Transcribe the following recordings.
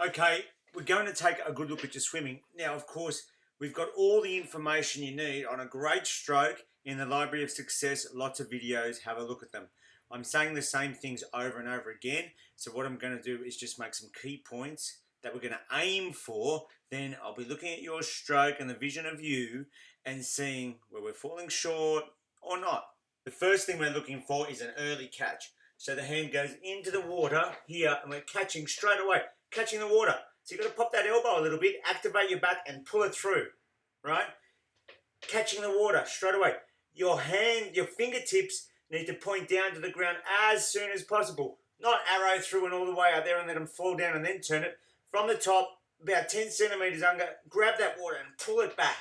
Okay, we're going to take a good look at your swimming. Now, of course, we've got all the information you need on a great stroke in the Library of Success. Lots of videos, have a look at them. I'm saying the same things over and over again. So what I'm going to do is just make some key points that we're going to aim for. Then I'll be looking at your stroke and the vision of you and seeing where we're falling short or not. The first thing we're looking for is an early catch. So the hand goes into the water here and we're catching straight away, catching the water. So you've got to pop that elbow a little bit, activate your back and pull it through, right? Catching the water straight away. Your hand, your fingertips need to point down to the ground as soon as possible. Not arrow through and all the way out there and let them fall down and then turn it. From the top, about 10 centimeters under, grab that water and pull it back.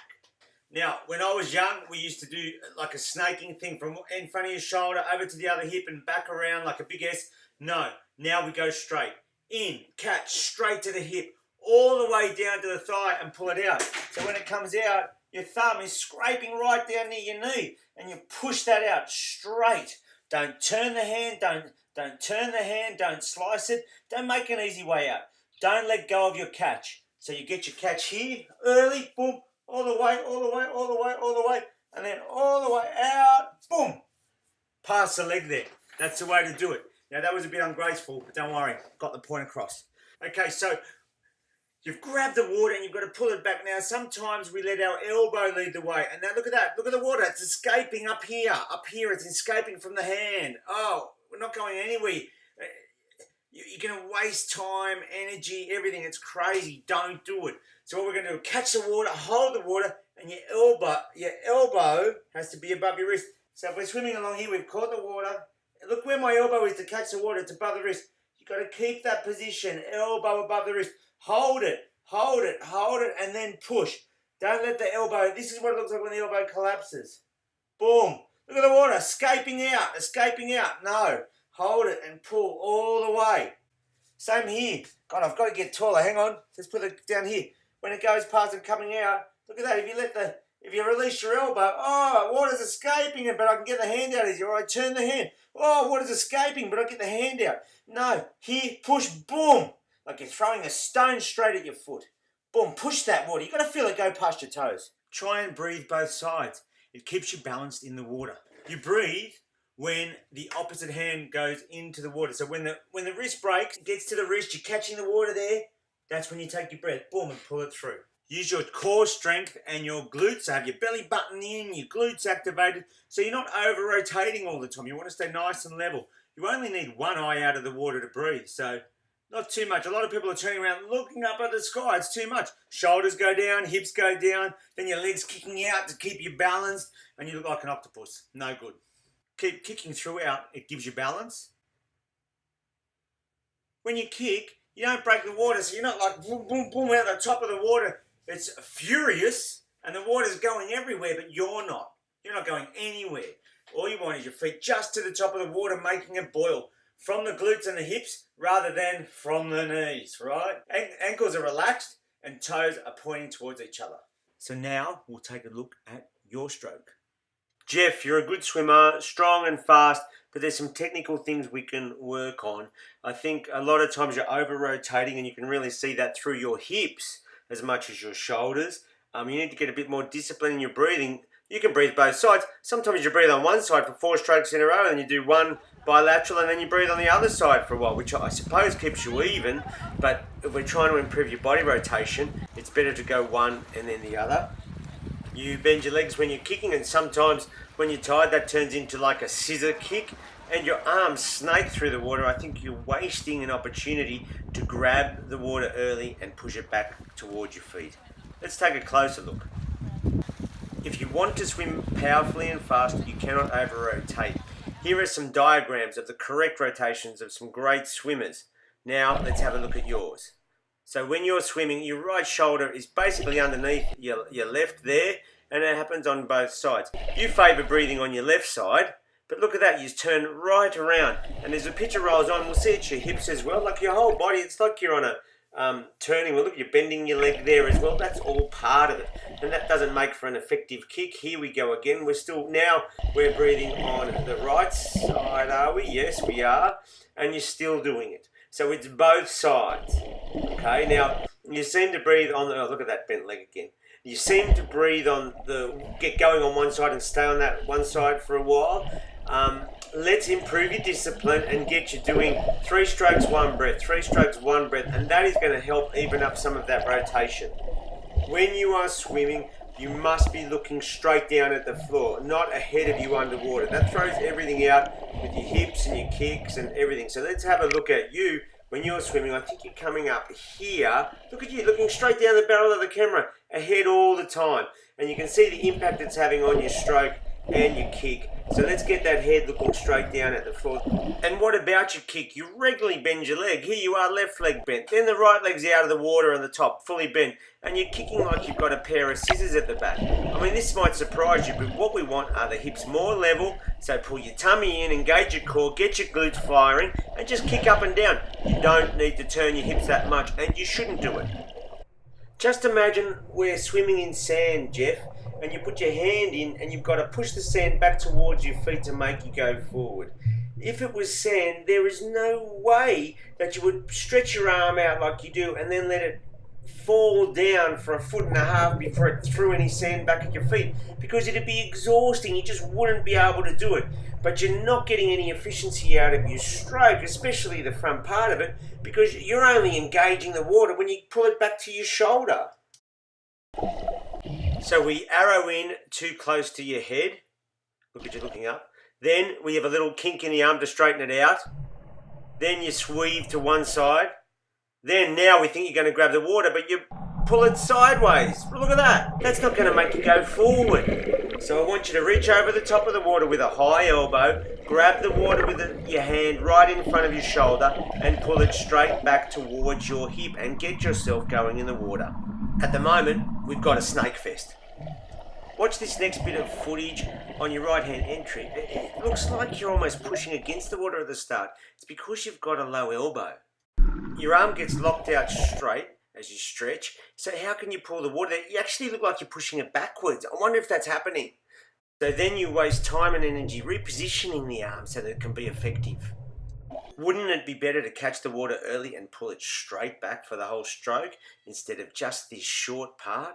Now, when I was young, we used to do like a snaking thing from in front of your shoulder over to the other hip and back around like a big S. No, now we go straight. In, catch, straight to the hip, all the way down to the thigh and pull it out. So when it comes out, your thumb is scraping right down near your knee and you push that out straight. Don't turn the hand, don't turn the hand, don't slice it. Don't make an easy way out. Don't let go of your catch. So you get your catch here, early, boom, all the way, all the way, all the way, all the way, and then all the way out, boom. Pass the leg there. That's the way to do it. Now that was a bit ungraceful, but don't worry, got the point across. Okay, so you've grabbed the water and you've got to pull it back. Now sometimes we let our elbow lead the way, and now look at that, look at the water, it's escaping up here, it's escaping from the hand. Oh, we're not going anywhere. You're going to waste time, energy, everything. It's crazy. Don't do it. So what we're going to do, catch the water, hold the water, and your elbow has to be above your wrist. So if we're swimming along here, we've caught the water. Look where my elbow is to catch the water. It's above the wrist. You've got to keep that position, elbow above the wrist. Hold it, hold it, hold it, and then push. Don't let the elbow, this is what it looks like when the elbow collapses. Boom. Look at the water, escaping out, escaping out. No. Hold it and pull all the way. Same here. God, I've got to get taller. Hang on. Let's put it down here. When it goes past and coming out, look at that. If you release your elbow, oh, water's escaping it, but I can get the hand out easier. Or I turn the hand. Oh, water's escaping, but I get the hand out. No. Here, push, boom. Like you're throwing a stone straight at your foot. Boom, push that water. You've got to feel it go past your toes. Try and breathe both sides. It keeps you balanced in the water. You breathe when the opposite hand goes into the water. So when the wrist breaks, it gets to the wrist, you're catching the water there, that's when you take your breath, boom, and pull it through. Use your core strength and your glutes. So have your belly button in, your glutes activated, so you're not over-rotating all the time. You want to stay nice and level. You only need one eye out of the water to breathe, so not too much. A lot of people are turning around looking up at the sky. It's too much. Shoulders go down, hips go down, then your legs kicking out to keep you balanced, and you look like an octopus. No good. Keep kicking throughout, it gives you balance. When you kick, you don't break the water, so you're not like boom, boom, boom out the top of the water. It's furious, and the water's going everywhere, but you're not. You're not going anywhere. All you want is your feet just to the top of the water, making it boil from the glutes and the hips rather than from the knees, right? Ankles are relaxed and toes are pointing towards each other. So now we'll take a look at your stroke. Geoff, you're a good swimmer, strong and fast, but there's some technical things we can work on. I think a lot of times you're over-rotating and you can really see that through your hips as much as your shoulders. You need to get a bit more discipline in your breathing. You can breathe both sides. Sometimes you breathe on one side for 4 strokes in a row and you do one bilateral and then you breathe on the other side for a while, which I suppose keeps you even, but if we're trying to improve your body rotation, it's better to go one and then the other. You bend your legs when you're kicking, and sometimes when you're tired that turns into like a scissor kick and your arms snake through the water. I think you're wasting an opportunity to grab the water early and push it back towards your feet. Let's take a closer look. If you want to swim powerfully and fast, you cannot over-rotate. Here are some diagrams of the correct rotations of some great swimmers. Now let's have a look at yours. So when you're swimming, your right shoulder is basically underneath your left there, and it happens on both sides. You favour breathing on your left side, but look at that, you turn right around, and as the picture rolls on, we'll see it's your hips as well, like your whole body. It's like you're on a turning. Well, look, you're bending your leg there as well. That's all part of it, and that doesn't make for an effective kick. Here we go again. We're breathing on the right side, are we? Yes, we are, and you're still doing it. So it's both sides. Okay, now you seem to breathe on the, oh, look at that bent leg again. You seem to breathe on get going on one side and stay on that one side for a while. Let's improve your discipline and get you doing 3 strokes, 1 breath, 3 strokes, 1 breath, and that is going to help even up some of that rotation. When you are swimming, you must be looking straight down at the floor, not ahead of you underwater. That throws everything out with your hips and your kicks and everything. So let's have a look at you when you're swimming. I think you're coming up here. Look at you, looking straight down the barrel of the camera, ahead all the time. And you can see the impact it's having on your stroke and your kick. So let's get that head looking straight down at the floor. And what about your kick? You regularly bend your leg. Here you are, left leg bent. Then the right leg's out of the water on the top, fully bent. And you're kicking like you've got a pair of scissors at the back. I mean, this might surprise you, but what we want are the hips more level. So pull your tummy in, engage your core, get your glutes firing, and just kick up and down. You don't need to turn your hips that much, and you shouldn't do it. Just imagine we're swimming in sand, Geoff, and you put your hand in and you've got to push the sand back towards your feet to make you go forward. If it was sand, there is no way that you would stretch your arm out like you do and then let it fall down for 1.5 feet before it threw any sand back at your feet, because it'd be exhausting. You just wouldn't be able to do it. But you're not getting any efficiency out of your stroke, especially the front part of it, because you're only engaging the water when you pull it back to your shoulder. So we arrow in too close to your head. Look at you looking up. Then we have a little kink in the arm to straighten it out. Then you sweave to one side. Then now we think you're going to grab the water, but you pull it sideways. Look at that. That's not going to make you go forward. So I want you to reach over the top of the water with a high elbow, grab the water with your hand right in front of your shoulder and pull it straight back towards your hip and get yourself going in the water. At the moment, we've got a snake fest. Watch this next bit of footage on your right hand entry. It looks like you're almost pushing against the water at the start. It's because you've got a low elbow. Your arm gets locked out straight as you stretch. So how can you pull the water? You actually look like you're pushing it backwards. I wonder if that's happening. So then you waste time and energy repositioning the arm so that it can be effective. Wouldn't it be better to catch the water early and pull it straight back for the whole stroke instead of just this short part?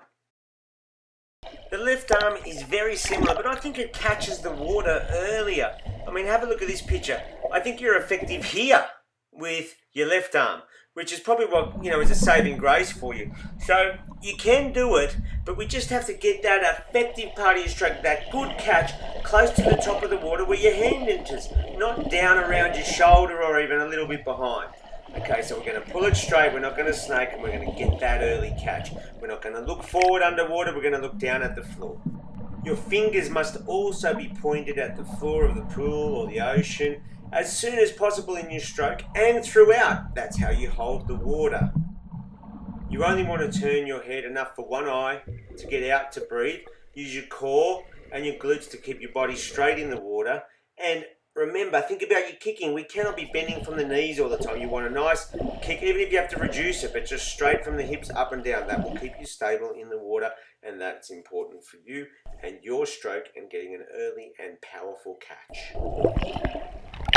The left arm is very similar, but I think it catches the water earlier. I mean, have a look at this picture. I think you're effective here with your left arm, which is probably what, is a saving grace for you. So you can do it, but we just have to get that effective part of your stroke, that good catch, close to the top of the water where your hand enters, not down around your shoulder or even a little bit behind. Okay, so we're going to pull it straight, we're not going to snake, and we're going to get that early catch. We're not going to look forward underwater, we're going to look down at the floor. Your fingers must also be pointed at the floor of the pool or the ocean as soon as possible in your stroke and throughout. That's how you hold the water. You only want to turn your head enough for one eye to get out to breathe. Use your core and your glutes to keep your body straight in the water. And remember, think about your kicking. We cannot be bending from the knees all the time. You want a nice kick, even if you have to reduce it, but just straight from the hips up and down. That will keep you stable in the water, and that's important for you and your stroke and getting an early and powerful catch.